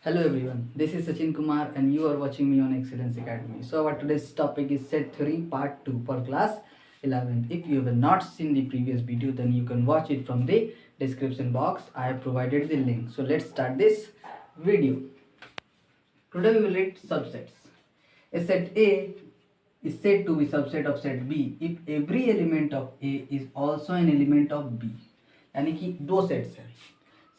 Hello everyone, this is Sachin Kumar and you are watching me on Excellence Academy. So our today's topic is set 3 part 2 for class 11th. If you have not seen the previous video then you can watch it from the description box. I have provided the link. So let's start this video. Today we will read subsets. A set A is said to be subset of set B if every element of A is also an element of B. यानी कि दो sets हैं,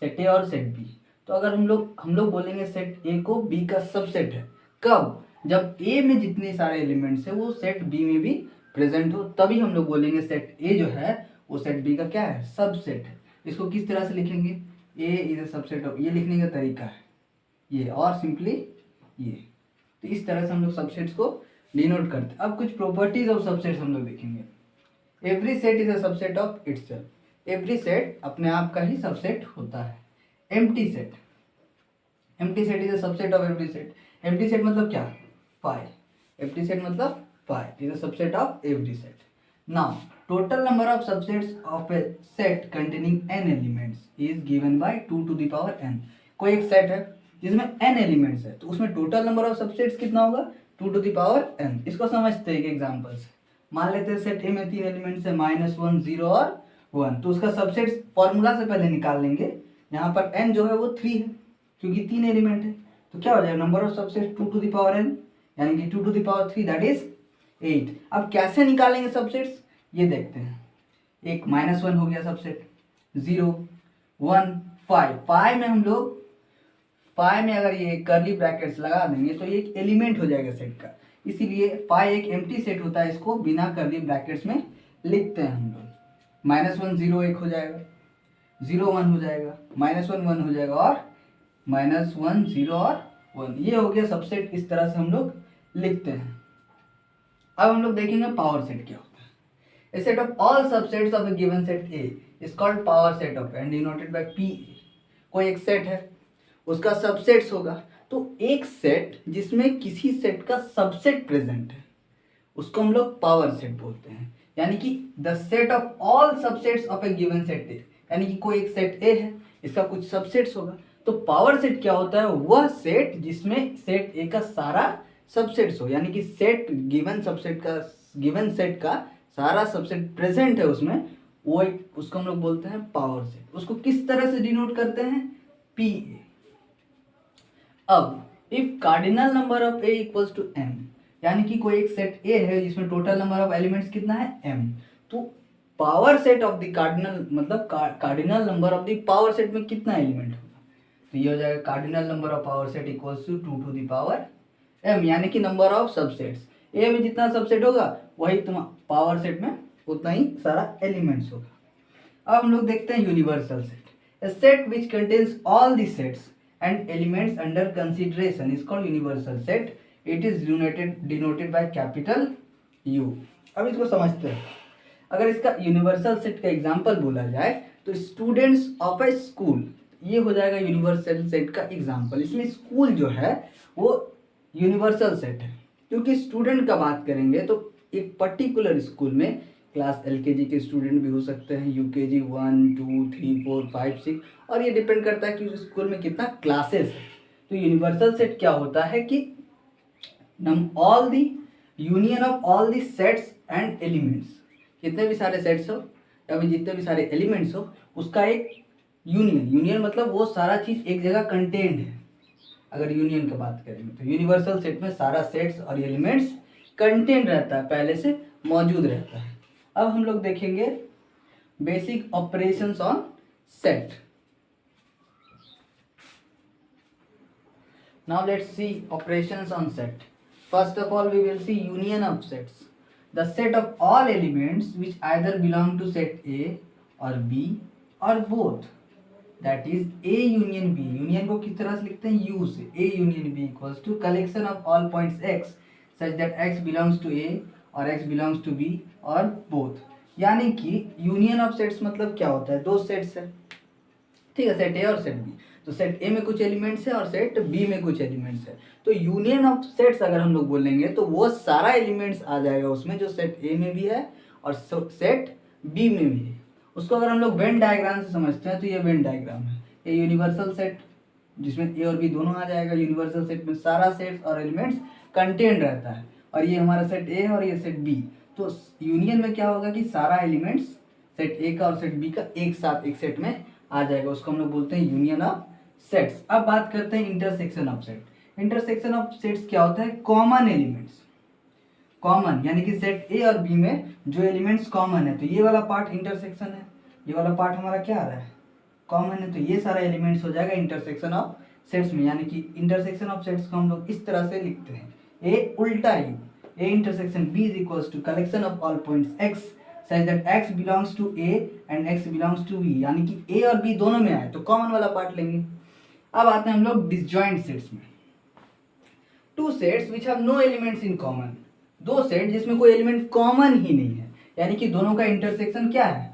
set A और set B. तो अगर हम लोग बोलेंगे सेट ए को बी का सबसेट है, कब? जब ए में जितने सारे एलिमेंट्स है वो सेट बी में भी प्रेजेंट हो, तभी हम लोग बोलेंगे सेट ए जो है वो सेट बी का क्या है, सबसेट है. इसको किस तरह से लिखेंगे? ए इज अ सबसेट ऑफ, ये लिखने का तरीका है ये, और सिंपली ये. तो इस तरह से हम लोग सबसेट्स को डिनोट करते हैं. अब कुछ प्रॉपर्टीज ऑफ सबसेट्स हम लोग देखेंगे. Every set is a subset of itself. Every set अपने आप का ही सबसेट होता है. Empty set, empty set is a subset of every set. Empty set मतलब क्या? फाइव. एम्प्टी सेट मतलब five is a subset of every set. Now total number of subsets of a set containing n elements is given by 2 to the power n. कोई एक set है जिसमें n elements है तो उसमें total number of subsets कितना होगा? 2 to the power n. इसको समझते हैं एक एग्जांपल से. मान लेते हैं सेट ए में 3 एलिमेंट्स है, -1, 0 और 1. तो उसका सबसेट्स फॉर्मूला से पहले निकाल लेंगे. यहाँ पर n जो है वो 3 है क्योंकि 3 एलिमेंट है. तो क्या हो जाएगा? Number of subsets 2 to the power n यानी कि 2 to the power 3 that is 8. अब कैसे निकालेंगे सबसेट्स ये देखते हैं. एक -1 हो गया सबसेट, 0, 1, 5. 5 में हम लोग 5 में अगर ये कर्ली ब्रैकेट्स लगा देंगे तो ये एक एलिमेंट हो जाएगा सेट का. इसीलिए 5 एक एम्प्टी सेट होता है, इसको बिना कर्ली ब्रैकेट्स में लिखते हैं हम लोग. -1 0 1 हो जाएगा, 0 1 हो जाएगा, -1 1 हो जाएगा और -1 0 और 1. ये हो गया सबसेट. इस तरह से हम लोग लिखते हैं. अब हम लोग देखेंगे पावर सेट क्या होता है. A set of all subsets of a given set A is called power set of and denoted by P. कोई एक सेट है उसका सबसेट्स होगा, तो एक सेट जिसमें किसी सेट का सबसेट प्रेजेंट है उसको हम लोग पावर सेट बोलते हैं. यानी कि the set of all subsets of A given set A, यानी कि कोई एक सेट ए है इसका कुछ सबसेट्स होगा. तो पावर सेट क्या होता है? वह सेट जिसमें सेट ए का सारा सबसेट्स हो, यानी कि सेट गिवन सबसेट का, गिवन सेट का सारा सबसेट प्रेजेंट है उसमें, वो एक, उसको हम लोग बोलते हैं पावर सेट. उसको किस तरह से डिनोट करते हैं? P A. अब if cardinal number of A equals to m, यानी कि कोई एक सेट ए है जिसमें टोटल नंबर ऑफ एलिमेंट्स कितना है? m. तो power set of the cardinal मतलब cardinal number of the power set में कितना एलिमेंट होगा? तो ये हो जाएगा cardinal number of power set equals to 2 to the power m, यानी कि नंबर ऑफ सबसेट्स. ए में जितना सबसेट होगा वही तुम्हारा पावर सेट में उतना ही सारा एलिमेंट्स होगा. अब हम लोग देखते हैं universal set. A set which contains all the sets and elements under consideration is called universal set. It is denoted by capital you. अब इसको समझते हैं. अगर इसका यूनिवर्सल सेट का एग्जांपल बोला जाए तो स्टूडेंट्स ऑफ ए स्कूल, ये हो जाएगा यूनिवर्सल सेट का एग्जांपल. इसमें स्कूल जो है वो यूनिवर्सल सेट है क्योंकि स्टूडेंट का बात करेंगे तो एक पर्टिकुलर स्कूल में क्लास एलकेजी के स्टूडेंट भी हो सकते हैं, यूकेजी 1 2 3 4 5 6, और ये डिपेंड करता है कि उस स्कूल में कितना क्लासेस है. तो यूनिवर्सल सेट क्या होता है कि all the union of all the sets and elements, जितने भी सारे सेट्स हो या फिर जितने भी सारे एलिमेंट्स हो उसका एक यूनियन. यूनियन मतलब वो सारा चीज़ एक जगह कंटेन्ड है. अगर यूनियन की बात करेंगे तो यूनिवर्सल सेट में सारा सेट्स और एलिमेंट्स कंटेंट रहता है, पहले से मौजूद रहता है. अब हम लोग देखेंगे basic operations on set. Now let's see operations on set. First of all we will see union of sets. The set of all elements which either belong to set A और बी और both, that is A union B. Union को किस तरह से लिखते हैं? U से. A union B equals to collection of all points X such that x belongs to A और x बिलोंग्स टू बी और बोथ. यानी कि यूनियन ऑफ सेट्स मतलब क्या होता है? दो सेट्स है, ठीक है, सेट ए और सेट बी. तो सेट ए में कुछ एलिमेंट्स है और सेट बी में कुछ एलिमेंट्स है. तो यूनियन ऑफ सेट्स अगर हम लोग बोलेंगे तो वो सारा एलिमेंट्स आ जाएगा उसमें जो सेट ए में भी है और सेट बी में भी है. उसको अगर हम लोग वेन डायग्राम से समझते हैं तो ये वेन डायग्राम है. ये यूनिवर्सल सेट जिसमें ए और बी दोनों आ जाएगा। यूनिवर्सल सेट में सारा सेट्स और एलिमेंट्स कंटेन रहता है, और ये हमारा सेट ए है और ये सेट बी। तो यूनियन में क्या होगा कि सारा एलिमेंट्स सेट ए का और सेट बी का एक साथ एक सेट में आ जाएगा, उसको हम लोग बोलते हैं यूनियन ऑफ सेट्स। अब बात करते हैं intersection of set. Intersection of sets क्या होता है? कॉमन एलिमेंट्स, कॉमन यानी कि सेट ए और बी में जो एलिमेंट्स कॉमन है, तो ये वाला पार्ट इंटरसेक्शन है, ये वाला पार्ट हमारा क्या आ रहा है? कॉमन है। तो ये सारा एलिमेंट्स हो जाएगा इंटरसेक्शन ऑफ सेट्स में। यानी कि इंटरसेक्शन ऑफ सेट्स को हम लोग इस तरह से लिखते हैं, ए उल्टा U, A intersection B is equals to collection of all points X such that X belongs to A and X belongs to B. यानी कि ए और बी दोनों में आए तो कॉमन वाला पार्ट लेंगे। अब आते हैं हम लोग डिसजॉइंट सेट्स में। Two sets which have no elements in common, दो सेट जिसमें कोई एलिमेंट कॉमन ही नहीं है, यानी कि दोनों का इंटरसेक्शन क्या है?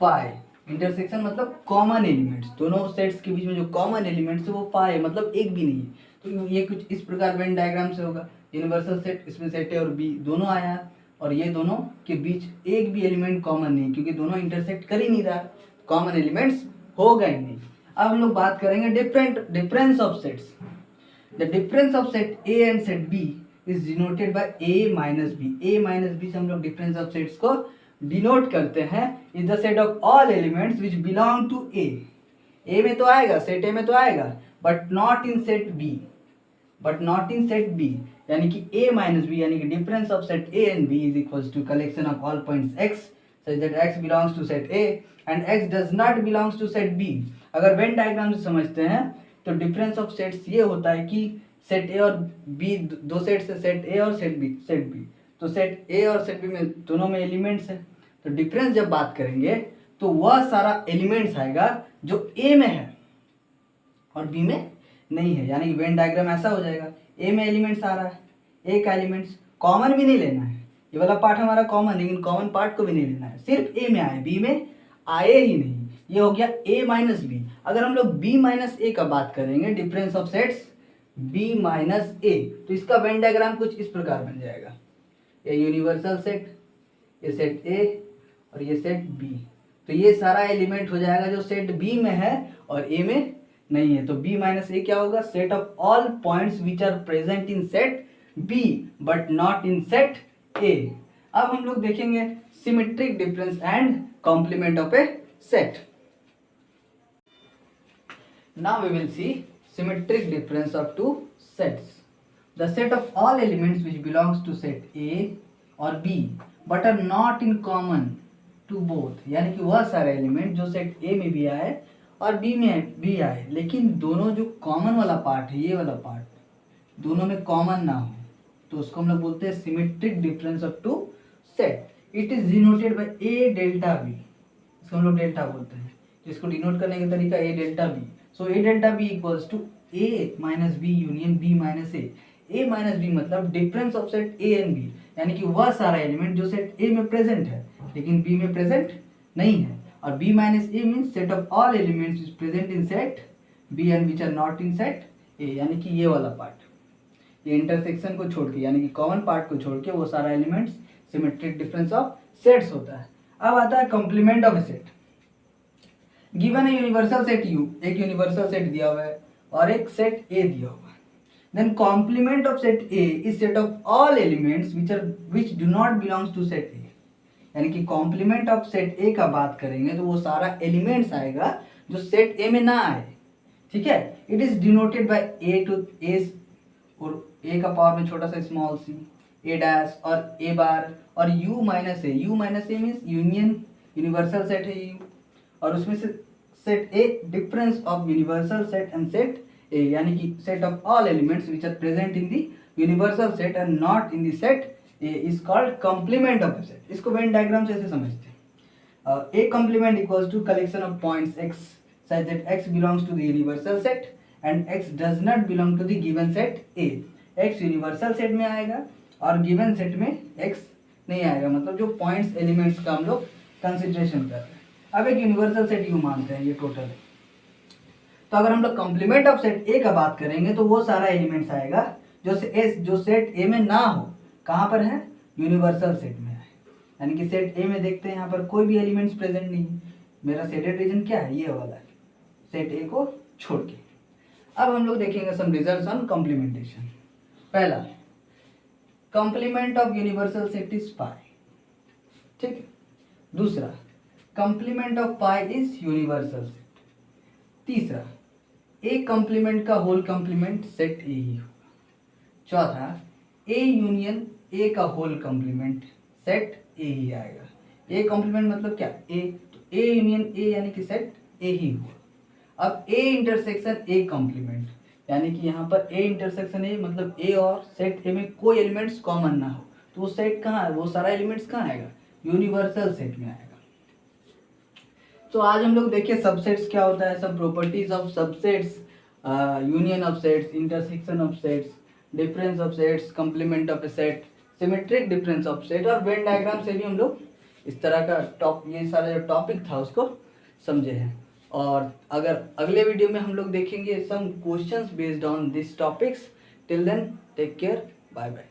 फाई। इंटरसेक्शन मतलब कॉमन एलिमेंट्स, दोनों सेट्स के बीच में जो कॉमन एलिमेंट्स है वो फाई है, मतलब एक भी नहीं है। तो ये कुछ इस प्रकार वेन डायग्राम से होगा। यूनिवर्सल सेट, इसमें सेट ए और बी दोनों आया, और ये दोनों के बीच एक भी एलिमेंट कॉमन नहीं, क्योंकि दोनों इंटरसेक्ट कर ही नहीं रहा, कॉमन एलिमेंट्स होगा ही नहीं। अब हम लोग बात करेंगे difference of sets. The difference of set A and set B is denoted by A minus B. A minus B से हम लोग डिफरेंस ऑफ सेट्स को डिनोट करते हैं। Is the set of all elements which belong to A. A में तो आएगा, set A में तो आएगा, but not in set B, but not in set B. यानी कि ए माइनस बी यानी कि difference of set A and B is equals to collection of all points X such that X belongs to set A and X does not belongs to set B. अगर Venn diagram से समझते हैं तो difference of sets ये होता है कि set A और बी, दो सेट से सेट ए और सेट बी, तो सेट ए और सेट बी में दोनों में एलिमेंट्स है। तो डिफरेंस जब बात करेंगे तो वह सारा एलिमेंट्स आएगा जो ए में है और बी में नहीं है। यानी कि वेन डायग्राम ऐसा हो जाएगा, ए में एलिमेंट्स आ रहा है, ए का एलिमेंट्स कॉमन भी नहीं लेना है, ये वाला पार्ट हमारा कॉमन, लेकिन कॉमन पार्ट को भी नहीं लेना है, सिर्फ ए में आए, बी में आए ही नहीं। ये हो गया ए माइनस बी। अगर हम लोग बी माइनस ए का बात करेंगे, difference of sets B minus A, तो इसका वेन डायग्राम कुछ इस प्रकार बन जाएगा, ये यूनिवर्सल सेट, ये सेट ए और ये सेट बी। तो ये सारा एलिमेंट हो जाएगा जो सेट बी में है और ए में नहीं है। तो बी माइनस ए क्या होगा? Set of all points which are present in set B but not in set A. अब हम लोग देखेंगे symmetric difference and complement of a set. Now we will see symmetric difference of two sets. The set of all elements which belongs to set A or B but are not in common to both, यानी कि वह सारे element जो set A में भी आए और B में भी आए, लेकिन दोनों जो कॉमन वाला पार्ट है, ये वाला पार्ट दोनों में कॉमन ना हो, तो उसको हम लोग बोलते हैं symmetric difference of two set. It is denoted by A delta B, इसको हम लोग डेल्टा बोलते हैं। इसको डिनोट करने का तरीका A delta B। So A delta B equals to A minus B union B minus A. A minus B मतलब difference of set A and B, यानी कि वह सारा एलिमेंट जो सेट ए में प्रेजेंट है लेकिन बी में प्रेजेंट नहीं है। और B minus A means set of all elements is present in set B and which are not in set A, यानी कि ये वाला पार्ट, ये इंटरसेक्शन को छोड़ के यानी कि कॉमन पार्ट को छोड़ के वो सारा elements symmetric difference of sets होता है। अब आता है complement of a set. Given है यूनिवर्सल सेट U, एक यूनिवर्सल सेट दिया हुआ है और एक सेट A दिया हुआ है। Then complement of set A is set of all elements which do not belongs to set A। यानी कि कॉम्प्लीमेंट ऑफ सेट A का बात करेंगे तो वो सारा एलिमेंट्स आएगा जो सेट A में ना आए, ठीक है। It is denoted by A to A और A का पावर में छोटा सा स्मॉल c, A डैश और A बार और U minus A। U minus A means union, universal set है U, और उसमें से set A difference of universal set and set A, यानी कि set of all elements which are present in the universal set and not in the set A is called complement of a set. इसको Venn diagram से ऐसे समझते हैं, A complement equals to collection of points X such that X belongs to the universal set and X does not belong to the given set A. X universal set में आएगा और given set में x नहीं आएगा, मतलब जो points elements का हम लोग कंसिडरेशन कर रहे हैं। अब एक यूनिवर्सल सेट U मानते हैं, ये टोटल है। तो अगर हम लोग कॉम्प्लीमेंट ऑफ सेट A का बात करेंगे तो वो सारा एलिमेंट्स आएगा जो सेट A में ना हो। कहाँ पर है? यूनिवर्सल सेट में है। यानी कि सेट A में देखते हैं यहाँ पर कोई भी एलिमेंट्स प्रेजेंट नहीं है। मेरा सेडेड रीजन क्या है? ये वाला है, सेट A को छोड़ के। अब हम लोग देखेंगे सम रिजल्ट्स ऑन कॉम्प्लीमेंटेशन। पहला, complement of universal set is phi, ठीक है। दूसरा, complement of phi is universal set. तीसरा, ए कॉम्प्लीमेंट का होल कॉम्प्लीमेंट सेट ए ही होगा। चौथा, ए यूनियन ए का होल कॉम्प्लीमेंट सेट ए ही आएगा। ए कॉम्प्लीमेंट मतलब क्या, ए, तो ए यूनियन ए यानी कि सेट ए ही हुआ। अब ए इंटरसेक्शन ए कॉम्प्लीमेंट, यानी कि यहाँ पर ए इंटरसेक्शन ए मतलब ए और सेट ए में कोई एलिमेंट्स कॉमन ना हो, तो वो सेट कहाँ है, वो सारा एलिमेंट्स कहाँ आएगा, यूनिवर्सल सेट में आएगा। तो आज हम लोग देखिए सबसेट्स क्या होता है, सब properties of subsets, union of sets, intersection of sets, difference of sets, complement of a set, symmetric difference of set, और वेन डायग्राम से भी हम लोग इस तरह का ये सारा जो टॉपिक था उसको समझे हैं। और अगर अगले वीडियो में हम लोग देखेंगे some questions based on this topics. Till then take care, bye bye.